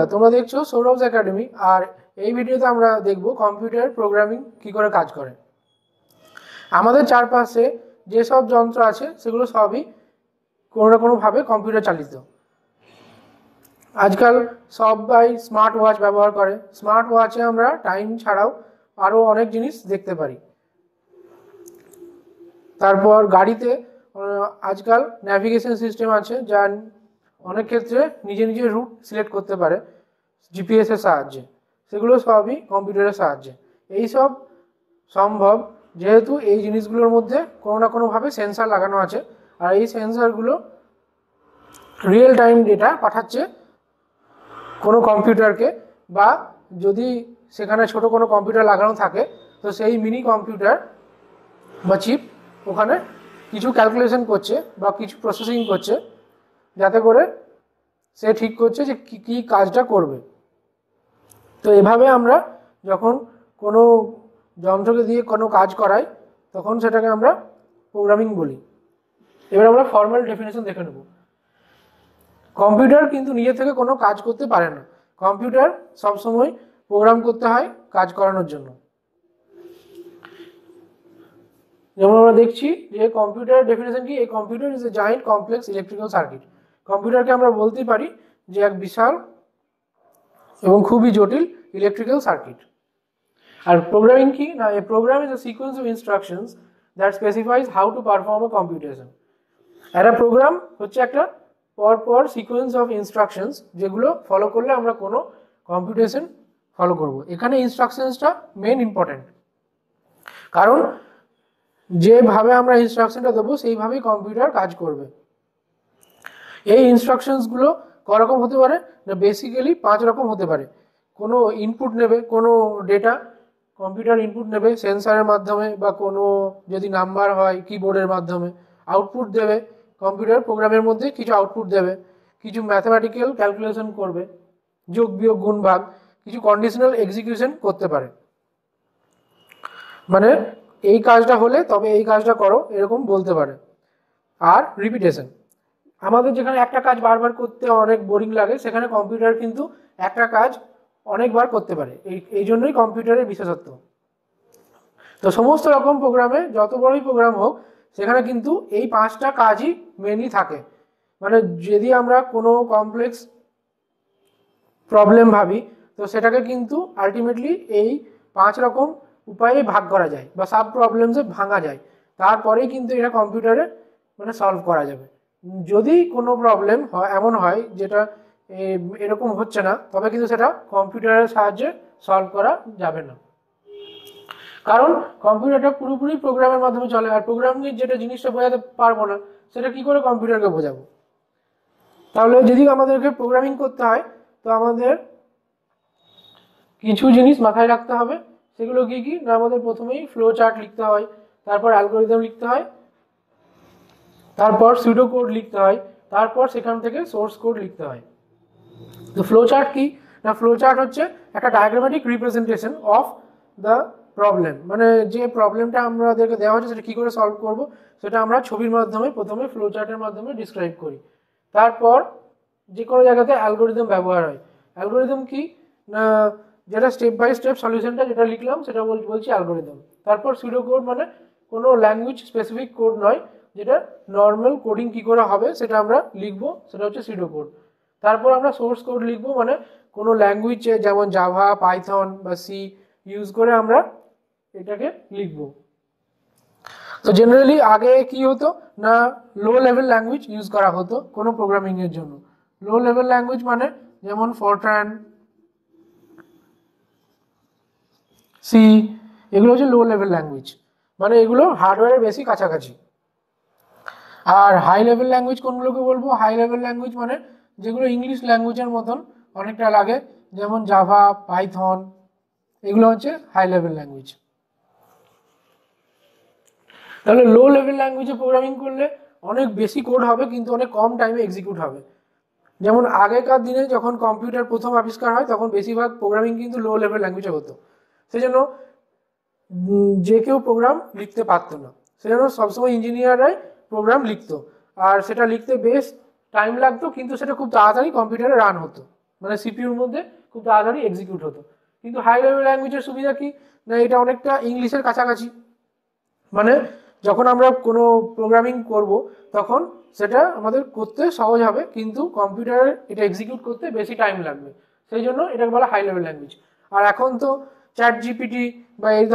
বন্ধুরা, তোমরা দেখছো সৌরভস একাডেমি। আর এই ভিডিওতে আমরা দেখব কম্পিউটার প্রোগ্রামিং কি করে কাজ করে। আমাদের চারপাশে যেসব যন্ত্র আছে সেগুলো সবই কোনো না কোনোভাবে কম্পিউটার চালিত। আজকাল সবাই স্মার্ট ওয়াচ ব্যবহার করে। স্মার্ট ওয়াচে আমরা টাইম ছাড়াও আরও অনেক জিনিস দেখতে পারি। তারপর গাড়িতে আজকাল ন্যাভিগেশন সিস্টেম আছে, যা অনেক ক্ষেত্রে নিজে নিজে রুট সিলেক্ট করতে পারে জিপিএস এর সাহায্যে। সেগুলো সবই কম্পিউটারের সাহায্যে। এই সব সম্ভব যেহেতু এই জিনিসগুলোর মধ্যে কোনো না কোনোভাবে সেন্সর লাগানো আছে, আর এই সেন্সরগুলো রিয়েল টাইম ডেটা পাঠাচ্ছে কোনো কম্পিউটারকে, বা যদি সেখানে ছোট কোনো কম্পিউটার লাগানো থাকে তো সেই মিনি কম্পিউটার বা চিপ ওখানে কিছু ক্যালকুলেশন করছে বা কিছু প্রসেসিং করছে, যাতে করে সে ঠিক করছে যে কী কাজটা করবে। তো এভাবে আমরা যখন কোনো যন্ত্রকে দিয়ে কোনো কাজ করাই তখন সেটাকে আমরা প্রোগ্রামিং বলি। এবার আমরা ফর্মাল ডেফিনেশন দেখে নেব। কম্পিউটার কিন্তু নিজে থেকে কোনো কাজ করতে পারে না। কম্পিউটার সবসময় প্রোগ্রাম করতে হয় কাজ করানোর জন্য। যেমন আমরা দেখছি যে কম্পিউটার ডেফিনেশন কি, এই computer is a giant complex electrical circuit. কম্পিউটারকে আমরা বলতেই পারি যে এক বিশাল এবং খুবই জটিল ইলেকট্রিক্যাল সার্কিট। আর প্রোগ্রামিং কি না, a program is a sequence of instructions that specifies how to perform a computation. একটা প্রোগ্রাম হচ্ছে একটা পর সিকোয়েন্স অফ ইনস্ট্রাকশনস, যেগুলো ফলো করলে আমরা কোনো কম্পিউটেশন ফলো করব। এখানে ইনস্ট্রাকশনসটা মেন ইম্পর্টেন্ট, কারণ যেভাবে আমরা ইনস্ট্রাকশনটা দেবো সেইভাবেই কম্পিউটার কাজ করবে। এই ইনস্ট্রাকশনসগুলো করকম হতে পারে না, বেসিক্যালি 5 রকম হতে পারে। কোনো ইনপুট নেবে, কোনো ডেটা কম্পিউটার ইনপুট নেবে সেন্সারের মাধ্যমে, বা কোনো যদি নাম্বার হয় কিবোর্ডের মাধ্যমে। আউটপুট দেবে কম্পিউটার প্রোগ্রামের মধ্যে, কিছু আউটপুট দেবে, কিছু ম্যাথমেটিক্যাল ক্যালকুলেশন করবে, যোগ বিয়োগ গুণ ভাগ, কিছু কন্ডিশনাল এক্সিকিউশন করতে পারে, মানে এই কাজটা হলে তবে এই কাজটা করো এরকম বলতে পারে। আর রিপিটেশন, আমাদের যেখানে একটা কাজ বারবার করতে অনেক বোরিং লাগে, সেখানে কম্পিউটার কিন্তু একটা কাজ অনেকবার করতে পারে। এই জন্যই কম্পিউটারের বিশেষত্ব। তো সমস্ত রকম প্রোগ্রামে, যত বড়ই প্রোগ্রাম হোক, সেখানে কিন্তু এই 5টা কাজই মেনলি থাকে। মানে যদি আমরা কোনো কমপ্লেক্স প্রবলেম ভাবি, তো সেটাকে কিন্তু আলটিমেটলি এই 5 রকম উপায়ে ভাগ করা যায় বা সাব প্রবলেমসে ভাঙা যায়। তারপরেই কিন্তু এটা কম্পিউটারে মানে সলভ করা যাবে। যদি কোনো প্রবলেম এমন হয় যেটা এরকম হচ্ছে না, তবে কিন্তু সেটা কম্পিউটারের সাহায্যে সলভ করা যাবে না, কারণ কম্পিউটারটা পুরোপুরি প্রোগ্রামের মাধ্যমে চলে। আর প্রোগ্রামিং যেটা জিনিসটা বোঝাতে পারবো না, সেটা কি করে কম্পিউটারকে বোঝাবো? তাহলে যদি আমাদেরকে প্রোগ্রামিং করতে হয়, তো আমাদের কিছু জিনিস মাথায় রাখতে হবে। সেগুলো কি কি না, আমাদের প্রথমেই ফ্লো চার্ট লিখতে হয়, তারপর অ্যালগরিদম লিখতে হয়, তারপর সুডো কোড লিখতে হয়, তারপর সেখান থেকে সোর্স কোড লিখতে হয়। তো ফ্লো চার্ট কি না, ফ্লো চার্ট হচ্ছে একটা ডায়াগ্রামেটিক রিপ্রেজেন্টেশন অফ দ্য প্রবলেম। মানে যে প্রবলেমটা আমাদেরকে দেওয়া হচ্ছে সেটা কী করে সলভ করব, সেটা আমরা ছবির মাধ্যমে প্রথমে ফ্লো চার্টের মাধ্যমে ডিসক্রাইব করি। তারপর যে কোনো জায়গাতে অ্যালগরিদম ব্যবহার হয়। অ্যালগরিদম কি না, যেটা স্টেপ বাই স্টেপ সলিউশনটা যেটা লিখলাম সেটা বলছি অ্যালগরিদম। তারপর সুডো কোড মানে কোনো ল্যাঙ্গুয়েজ স্পেসিফিক কোড নয়, যেটা নর্মাল কোডিং কী করে হবে সেটা আমরা লিখবো, সেটা হচ্ছে সুডো কোড। তারপর আমরা সোর্স কোড লিখবো, মানে কোনো ল্যাঙ্গুয়েজে যেমন জাভা, পাইথন বা সি ইউজ করে আমরা এটাকে লিখবো। তো জেনারেলি আগে কি হতো না, লো লেভেল ল্যাঙ্গুয়েজ ইউজ করা হতো কোনো প্রোগ্রামিংয়ের জন্য। লো লেভেল ল্যাঙ্গুয়েজ মানে যেমন ফরট্রান, সি, এগুলো হচ্ছে লো লেভেল ল্যাঙ্গুয়েজ, মানে এগুলো হার্ডওয়্যারের বেশি কাছাকাছি। আর হাই লেভেল ল্যাঙ্গুয়েজ কোনগুলোকে বলবো? হাই লেভেল ল্যাঙ্গুয়েজ মানে যেগুলো ইংলিশ ল্যাঙ্গুয়েজের মতন অনেকটা লাগে, যেমন জাভা, পাইথন, এগুলো হচ্ছে হাই লেভেল ল্যাঙ্গুয়েজ। তাহলে লো লেভেল ল্যাঙ্গুয়েজে প্রোগ্রামিং করলে অনেক বেশি কোড হবে, কিন্তু অনেক কম টাইমে এক্সিকিউট হবে। যেমন আগেকার দিনে যখন কম্পিউটার প্রথম আবিষ্কার হয়, তখন বেশিরভাগ প্রোগ্রামিং কিন্তু লো লেভেল ল্যাঙ্গুয়েজে হতো। সেজন্য যে কেউ প্রোগ্রাম লিখতে পারতো না, সেজন্য সবসময় ইঞ্জিনিয়াররাই প্রোগ্রাম লিখতো। আর সেটা লিখতে বেশ টাইম লাগতো, কিন্তু সেটা খুব তাড়াতাড়ি কম্পিউটারে রান হতো। মানে সিপিইউর মধ্যে খুব তাড়াতাড়ি এক্সিকিউট হতো। কিন্তু হাই লেভেল ল্যাঙ্গুয়েজের সুবিধা কি না, এটা অনেকটা ইংলিশের কাছাকাছি। মানে যখন আমরা কোনো প্রোগ্রামিং করব তখন সেটা আমাদের করতে সহজ হবে, কিন্তু কম্পিউটারে এটা এক্সিকিউট করতে বেশি টাইম লাগবে, সেই জন্য এটাকে বলা হাই লেভেল ল্যাঙ্গুয়েজ। আর এখন তো চ্যাট জিপিটি বা এই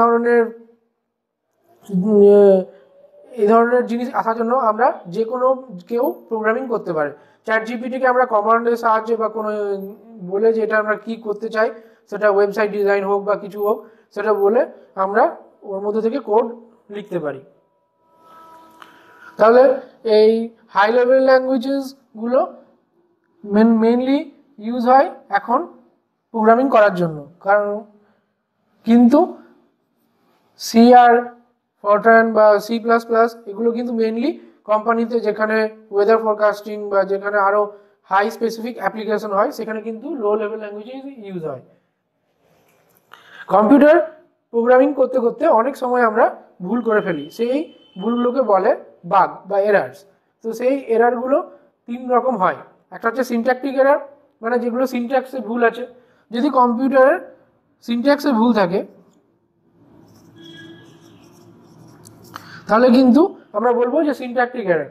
ধরনের জিনিস আসার জন্য আমরা যে কোনো কেউ প্রোগ্রামিং করতে পারে। চ্যাট জিপিটিকে আমরা কমান্ডের সাহায্যে বা কোনো বলে যে এটা আমরা কি করতে চাই, সেটা ওয়েবসাইট ডিজাইন হোক বা কিছু হোক, সেটা বলে আমরা ওর মধ্যে থেকে কোড লিখতে পারি। তাহলে এই হাই লেভেল ল্যাঙ্গুয়েজেসগুলো মেনলি ইউজ হয় এখন প্রোগ্রামিং করার জন্য, কারণ কিন্তু সি আর ফরট্রান বা C++ এগুলো কিন্তু মেনলি কোম্পানিতে যেখানে ওয়েদার ফরকাস্টিং বা যেখানে আরও হাই স্পেসিফিক অ্যাপ্লিকেশন হয় সেখানে কিন্তু লো লেভেল ল্যাঙ্গুয়েজ ইউজ হয়। কম্পিউটার প্রোগ্রামিং করতে করতে অনেক সময় আমরা ভুল করে ফেলি, সেই ভুলগুলোকে বলে বাগ বা এরার্স। তো সেই এরারগুলো 3 রকম হয়। একটা হচ্ছে সিনট্যাকটিক এরার, মানে যেগুলো সিনট্যাক্সে ভুল আছে। যদি কম্পিউটারের সিনট্যাক্সে ভুল থাকে তাহলে কিন্তু আমরা বলবো যে সিনট্যাকটিক এরার।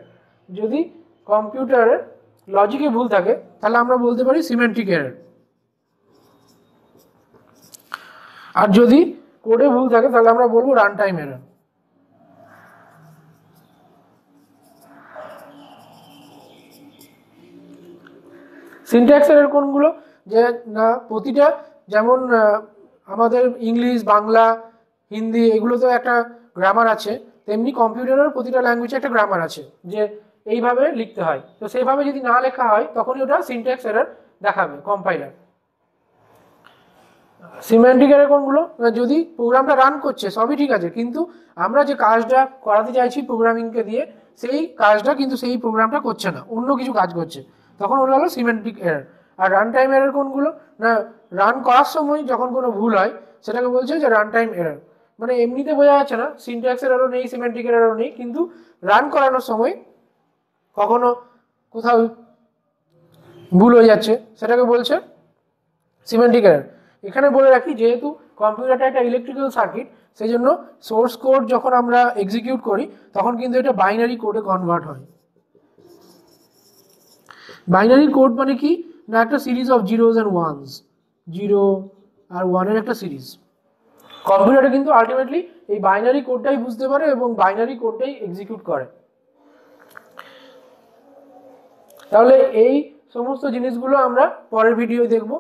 যদি কম্পিউটারের লজিকে ভুল থাকে তাহলে আমরা বলতে পারি সিমেন্টিক এরার। আর যদি কোডে ভুল থাকে তাহলে আমরা বলবো run time error. Syntax error কোনগুলো, যে না প্রতিটা, যেমন আমাদের ইংলিশ, বাংলা, হিন্দি এগুলোতেও একটা গ্রামার আছে, তেমনি কম্পিউটারের প্রতিটা ল্যাঙ্গুয়েজে একটা গ্রামার আছে যে এইভাবে লিখতে হয়। তো সেইভাবে যদি না লেখা হয় তখনই ওটা সিনট্যাক্স এরার দেখাবে কম্পাইলার। সিমেন্টিক এরার কোনগুলো, যদি প্রোগ্রামটা রান করছে সবই ঠিক আছে কিন্তু আমরা যে কাজটা করাতে চাইছি প্রোগ্রামিংকে দিয়ে সেই কাজটা কিন্তু সেই প্রোগ্রামটা করছে না, অন্য কিছু কাজ করছে, তখন ওটা হলো সিমেন্টিক এরার। আর রান টাইম এরার কোনগুলো, না রান করার সময় যখন কোনো ভুল হয় সেটাকে বলছে যে রান টাইম এরার। মানে এমনিতে বোঝা যাচ্ছে না, সিনট্যাক্স এরারও নেই, সিমেন্টিক এরারও নেই, কিন্তু রান করানোর সময় কখনো কোথাও ভুল হয়ে যাচ্ছে সেটাকে বলছে সিমেন্টিক এরার। এখানে বলে রাখি, যেহেতু কম্পিউটারটা একটা ইলেকট্রিক্যাল সার্কিট, সেই জন্য সোর্স কোড যখন আমরা এক্সিকিউট করি তখন কিন্তু এটা বাইনারি কোডে কনভার্ট হয়। বাইনারি কোড মানে কি না, একটা series of zeros and ones, 0 আর 1 এর একটা সিরিজ। কম্পিউটারে কিন্তু আলটিমেটলি এই বাইনারি কোডটাই বুঝতে পারে এবং বাইনারি কোডটাই এক্সিকিউট করে। তাহলে এই সমস্ত জিনিসগুলো আমরা পরের ভিডিও দেখব।